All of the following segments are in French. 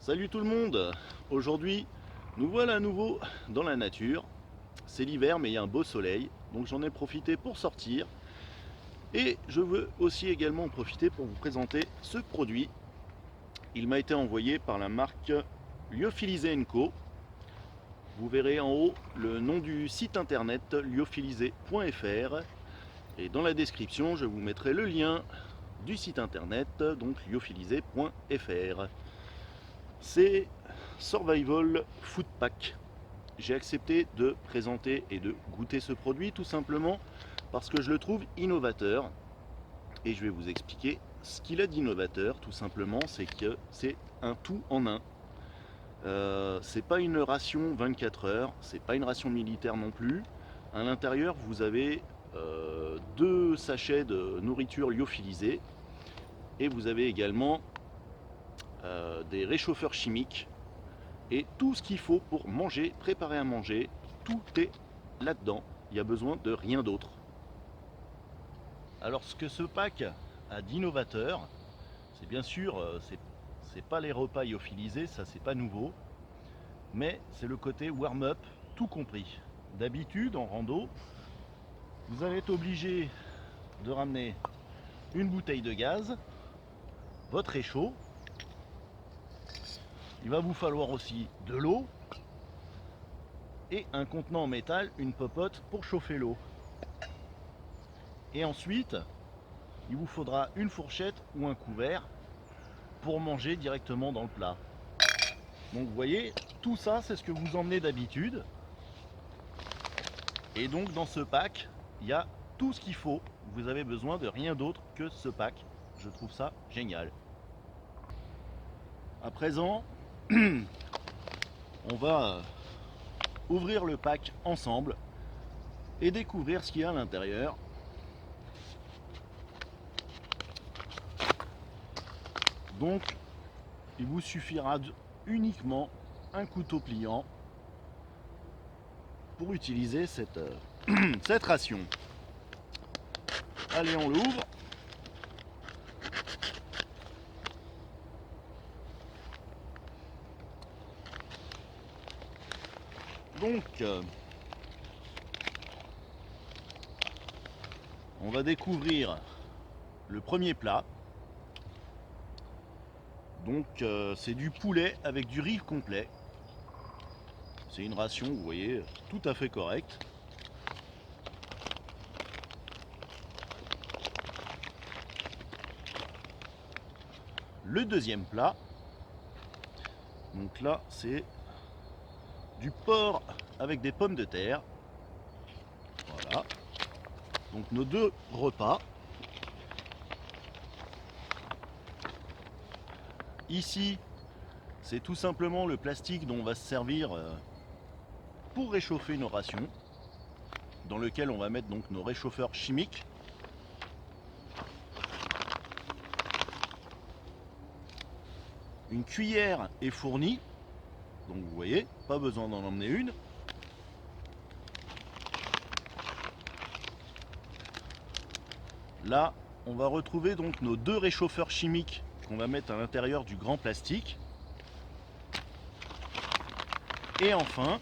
Salut tout le monde. Aujourd'hui, nous voilà à nouveau dans la nature. C'est l'hiver mais il y a un beau soleil, donc j'en ai profité pour sortir. Et je veux aussi également en profiter pour vous présenter ce produit. Il m'a été envoyé par la marque Lyophilisé & Co. Vous verrez en haut le nom du site internet lyophilisé.fr. Et dans la description, je vous mettrai le lien du site internet, donc lyophilisé.fr. C'est Survival Food Pack. J'ai accepté de présenter et de goûter ce produit tout simplement parce que je le trouve innovateur. Et je vais vous expliquer ce qu'il a d'innovateur. Tout simplement, c'est que c'est un tout en un. C'est pas une ration 24 heures, c'est pas une ration militaire non plus. À l'intérieur, vous avez deux sachets de nourriture lyophilisée et vous avez également des réchauffeurs chimiques et tout ce qu'il faut pour manger, préparer à manger, tout est là-dedans. Il n'y a besoin de rien d'autre. Alors ce que ce pack a d'innovateur, c'est bien sûr, c'est pas les repas lyophilisés, ça c'est pas nouveau, mais c'est le côté warm-up, tout compris. D'habitude en rando, vous allez être obligé de ramener une bouteille de gaz, votre réchaud, il va vous falloir aussi de l'eau et un contenant en métal, une popote pour chauffer l'eau. Et ensuite, il vous faudra une fourchette ou un couvert pour manger directement dans le plat. Donc vous voyez, tout ça c'est ce que vous emmenez d'habitude. Et donc dans ce pack, il y a tout ce qu'il faut. Vous avez besoin de rien d'autre que ce pack. Je trouve ça génial. À présent, on va ouvrir le pack ensemble et découvrir ce qu'il y a à l'intérieur. Donc, il vous suffira uniquement un couteau pliant pour utiliser cette ration. Allez, on l'ouvre. Donc, on va découvrir le premier plat. Donc, c'est du poulet avec du riz complet. C'est une ration, vous voyez, tout à fait correcte. Le deuxième plat, donc là, c'est du porc avec des pommes de terre. Voilà. Donc nos deux repas. Ici, c'est tout simplement le plastique dont on va se servir pour réchauffer nos rations, dans lequel on va mettre donc nos réchauffeurs chimiques. Une cuillère est fournie, donc vous voyez, pas besoin d'en emmener une. Là, on va retrouver donc nos deux réchauffeurs chimiques qu'on va mettre à l'intérieur du grand plastique. Et enfin,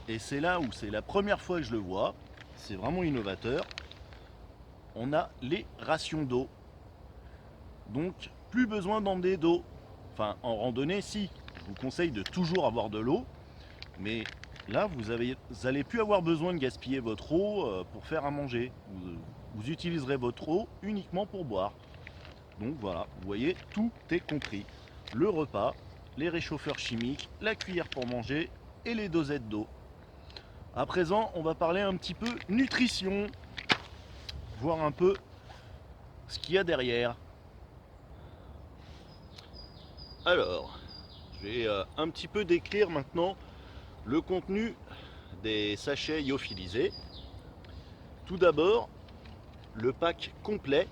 et c'est là où c'est la première fois que je le vois, c'est vraiment innovateur, on a les rations d'eau. Donc, plus besoin d'emmener d'eau. Enfin, en randonnée, si. Je vous conseille de toujours avoir de l'eau. Mais là, vous allez plus avoir besoin de gaspiller votre eau pour faire à manger. Vous utiliserez votre eau uniquement pour boire. Donc voilà, vous voyez, tout est compris. Le repas, les réchauffeurs chimiques, la cuillère pour manger et les dosettes d'eau. À présent, on va parler un petit peu nutrition. Voir un peu ce qu'il y a derrière. Alors, je vais un petit peu décrire maintenant le contenu des sachets lyophilisés. Tout d'abord, le pack complet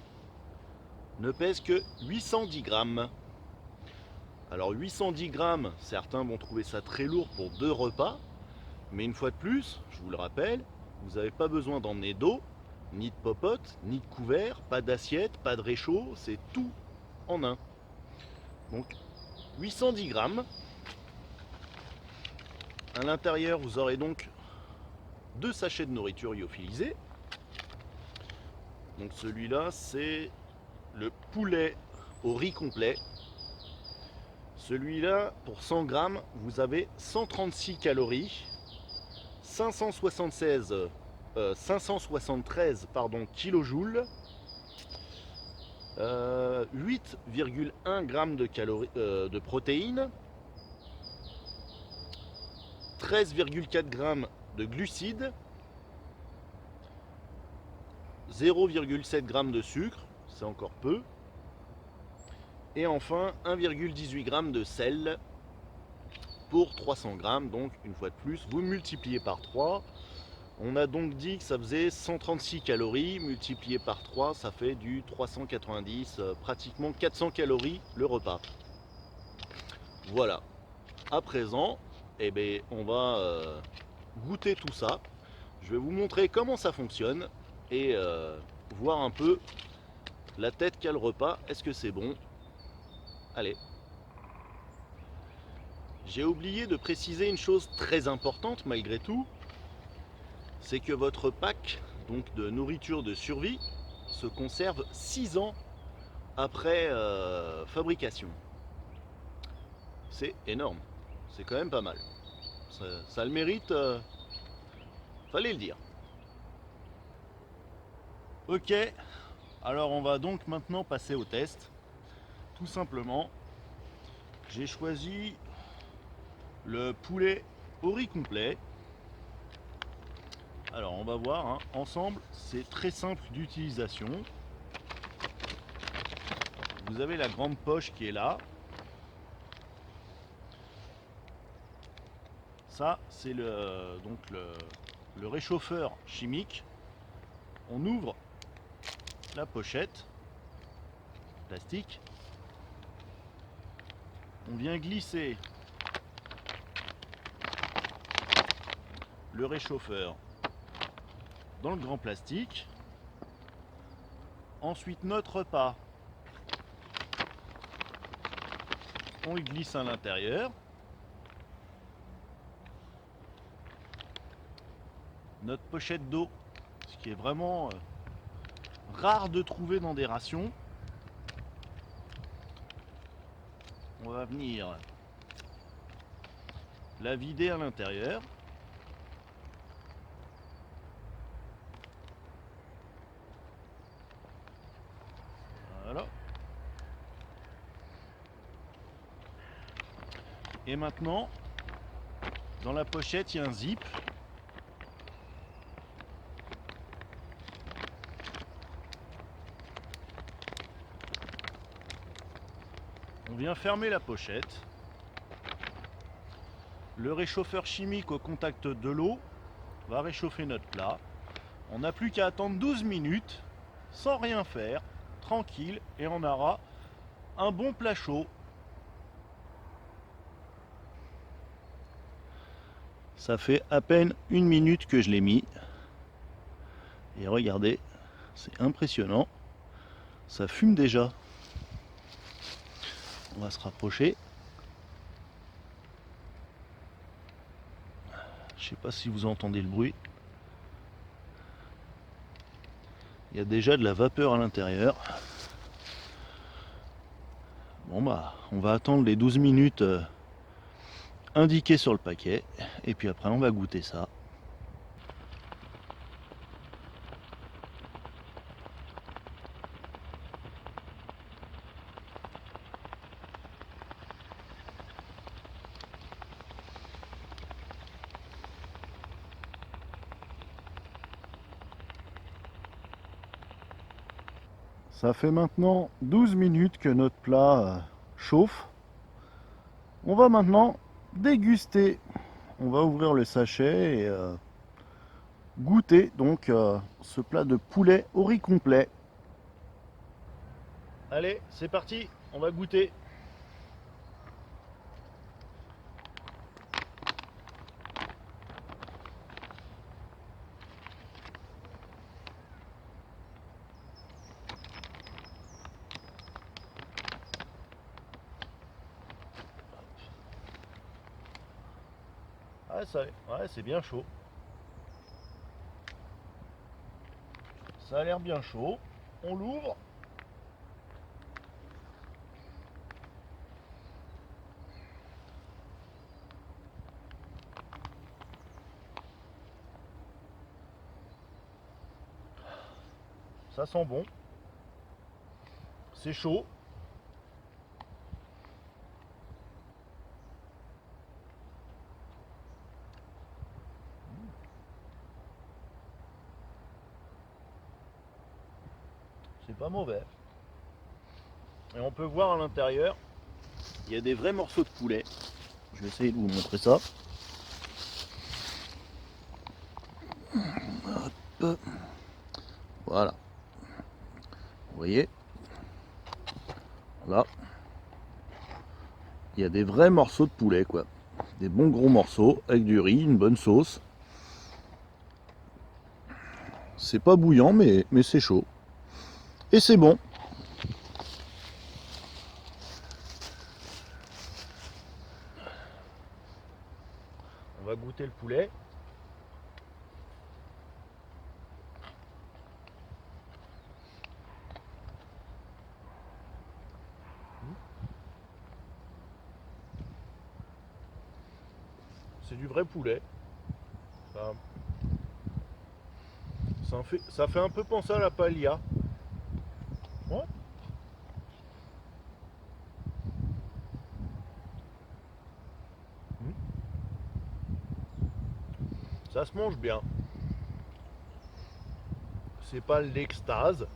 ne pèse que 810 grammes. Alors 810 grammes, certains vont trouver ça très lourd pour 2 repas, mais une fois de plus, je vous le rappelle, vous n'avez pas besoin d'emmener d'eau, ni de popote, ni de couvert, pas d'assiette, pas de réchaud, c'est tout en un. Donc 810 grammes. À l'intérieur, vous aurez donc 2 sachets de nourriture lyophilisée. Donc celui-là, c'est le poulet au riz complet. Celui-là, pour 100 grammes, vous avez 136 calories, 573 kilojoules, 8,1 grammes de protéines, 13,4 grammes de glucides, 0,7 grammes de sucre, c'est encore peu, et enfin 1,18 g de sel pour 300 grammes. Donc une fois de plus, vous multipliez par 3. On a donc dit que ça faisait 136 calories, multiplié par 3, ça fait du 390, pratiquement 400 calories le repas. Voilà. À présent, eh ben, on va goûter tout ça. Je vais vous montrer comment ça fonctionne et voir un peu la tête qu'a le repas. Est-ce que c'est bon? Allez. J'ai oublié de préciser une chose très importante malgré tout, c'est que votre pack donc de nourriture de survie se conserve 6 ans après fabrication. C'est énorme, c'est quand même pas mal. Ça le mérite, fallait le dire. Ok, alors on va donc maintenant passer au test. Tout simplement, j'ai choisi le poulet au riz complet. Alors on va voir hein, ensemble, c'est très simple d'utilisation. Vous avez la grande poche qui est là. Ça c'est le réchauffeur chimique. On ouvre la pochette plastique. On vient glisser le réchauffeur dans le grand plastique. Ensuite notre repas, on le glisse à l'intérieur. Notre pochette d'eau, ce qui est vraiment rare de trouver dans des rations. On va venir la vider à l'intérieur. Voilà. Et maintenant, dans la pochette, il y a un zip. On vient fermer la pochette. Le réchauffeur chimique au contact de l'eau va réchauffer notre plat. On n'a plus qu'à attendre 12 minutes, sans rien faire, tranquille, et on aura un bon plat chaud. Ça fait à peine 1 minute que je l'ai mis. Et regardez, c'est impressionnant. Ça fume déjà. On va se rapprocher. Je sais pas si vous entendez le bruit. Il y a déjà de la vapeur à l'intérieur. Bon bah, on va attendre les 12 minutes indiquées sur le paquet. Et puis après, on va goûter ça. Ça fait maintenant 12 minutes que notre plat chauffe. On va maintenant déguster. On va ouvrir le sachet et goûter donc ce plat de poulet au riz complet. Allez, c'est parti, on va goûter. Ah, ça, ouais, c'est bien chaud. Ça a l'air bien chaud. On l'ouvre. Ça sent bon. C'est chaud. C'est pas mauvais. Et on peut voir à l'intérieur, il y a des vrais morceaux de poulet. Je vais essayer de vous montrer ça. Hop. Voilà. Vous voyez? Là. Il y a des vrais morceaux de poulet, quoi. Des bons gros morceaux avec du riz, une bonne sauce. C'est pas bouillant, mais c'est chaud. Et c'est bon. On va goûter le poulet. C'est du vrai poulet. Ça fait un peu penser à la paella. Ouais. Ça se mange bien. C'est pas l'extase,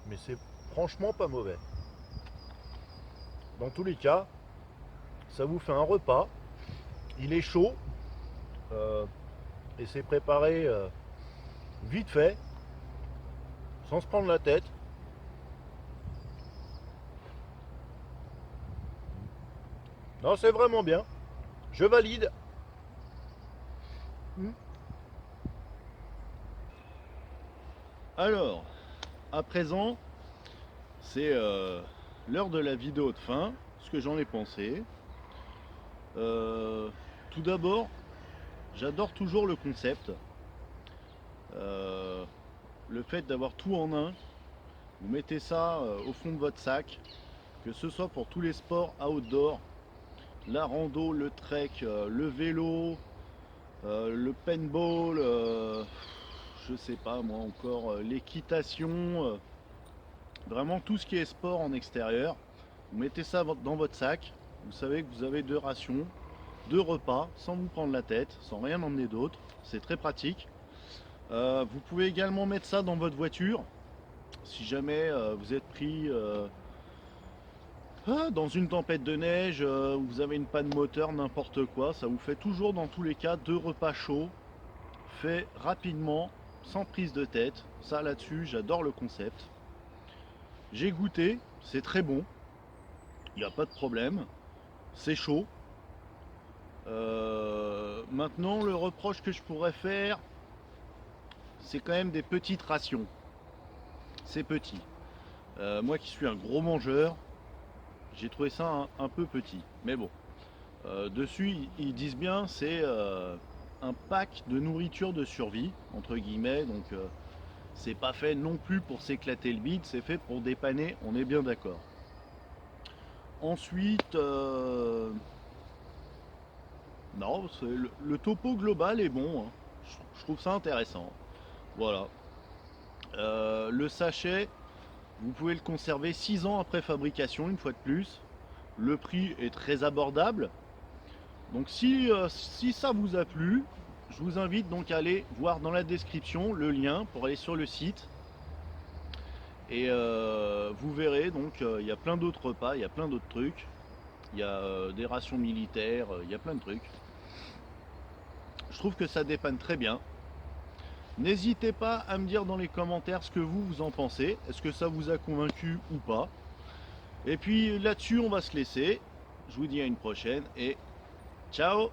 mais c'est franchement pas mauvais. Dans tous les cas, ça vous fait un repas. Il est chaud et c'est préparé vite fait, sans se prendre la tête. Non, c'est vraiment bien. Je valide. Alors, à présent, c'est l'heure de la vidéo de fin, ce que j'en ai pensé. Tout d'abord, j'adore toujours le concept. Le fait d'avoir tout en un. Vous mettez ça au fond de votre sac, que ce soit pour tous les sports outdoor, la rando, le trek, le vélo, le paintball, je sais pas moi encore, l'équitation, vraiment tout ce qui est sport en extérieur. Vous mettez ça dans votre sac, vous savez que vous avez 2 rations, 2 repas, sans vous prendre la tête, sans rien emmener d'autre, c'est très pratique. Vous pouvez également mettre ça dans votre voiture, si jamais vous êtes pris dans une tempête de neige, vous avez une panne moteur, n'importe quoi, ça vous fait toujours dans tous les cas 2 repas chauds, faits rapidement, sans prise de tête. Ça là-dessus, j'adore le concept. J'ai goûté, c'est très bon, il n'y a pas de problème, c'est chaud. Maintenant, le reproche que je pourrais faire, c'est quand même des petites rations. C'est petit. Moi qui suis un gros mangeur, j'ai trouvé ça un peu petit. Mais bon, dessus, ils disent bien, c'est un pack de nourriture de survie, entre guillemets. Donc, c'est pas fait non plus pour s'éclater le bide, c'est fait pour dépanner, on est bien d'accord. Ensuite, non, le topo global est bon, hein. Je trouve ça intéressant. Voilà. Le sachet, vous pouvez le conserver 6 ans après fabrication, une fois de plus. Le prix est très abordable. Donc si ça vous a plu, je vous invite donc à aller voir dans la description le lien pour aller sur le site. Et vous verrez, donc il y a plein d'autres repas, il y a plein d'autres trucs. Il y a des rations militaires, il y a plein de trucs. Je trouve que ça dépanne très bien. N'hésitez pas à me dire dans les commentaires ce que vous en pensez. Est-ce que ça vous a convaincu ou pas? Et puis là-dessus, on va se laisser. Je vous dis à une prochaine et ciao!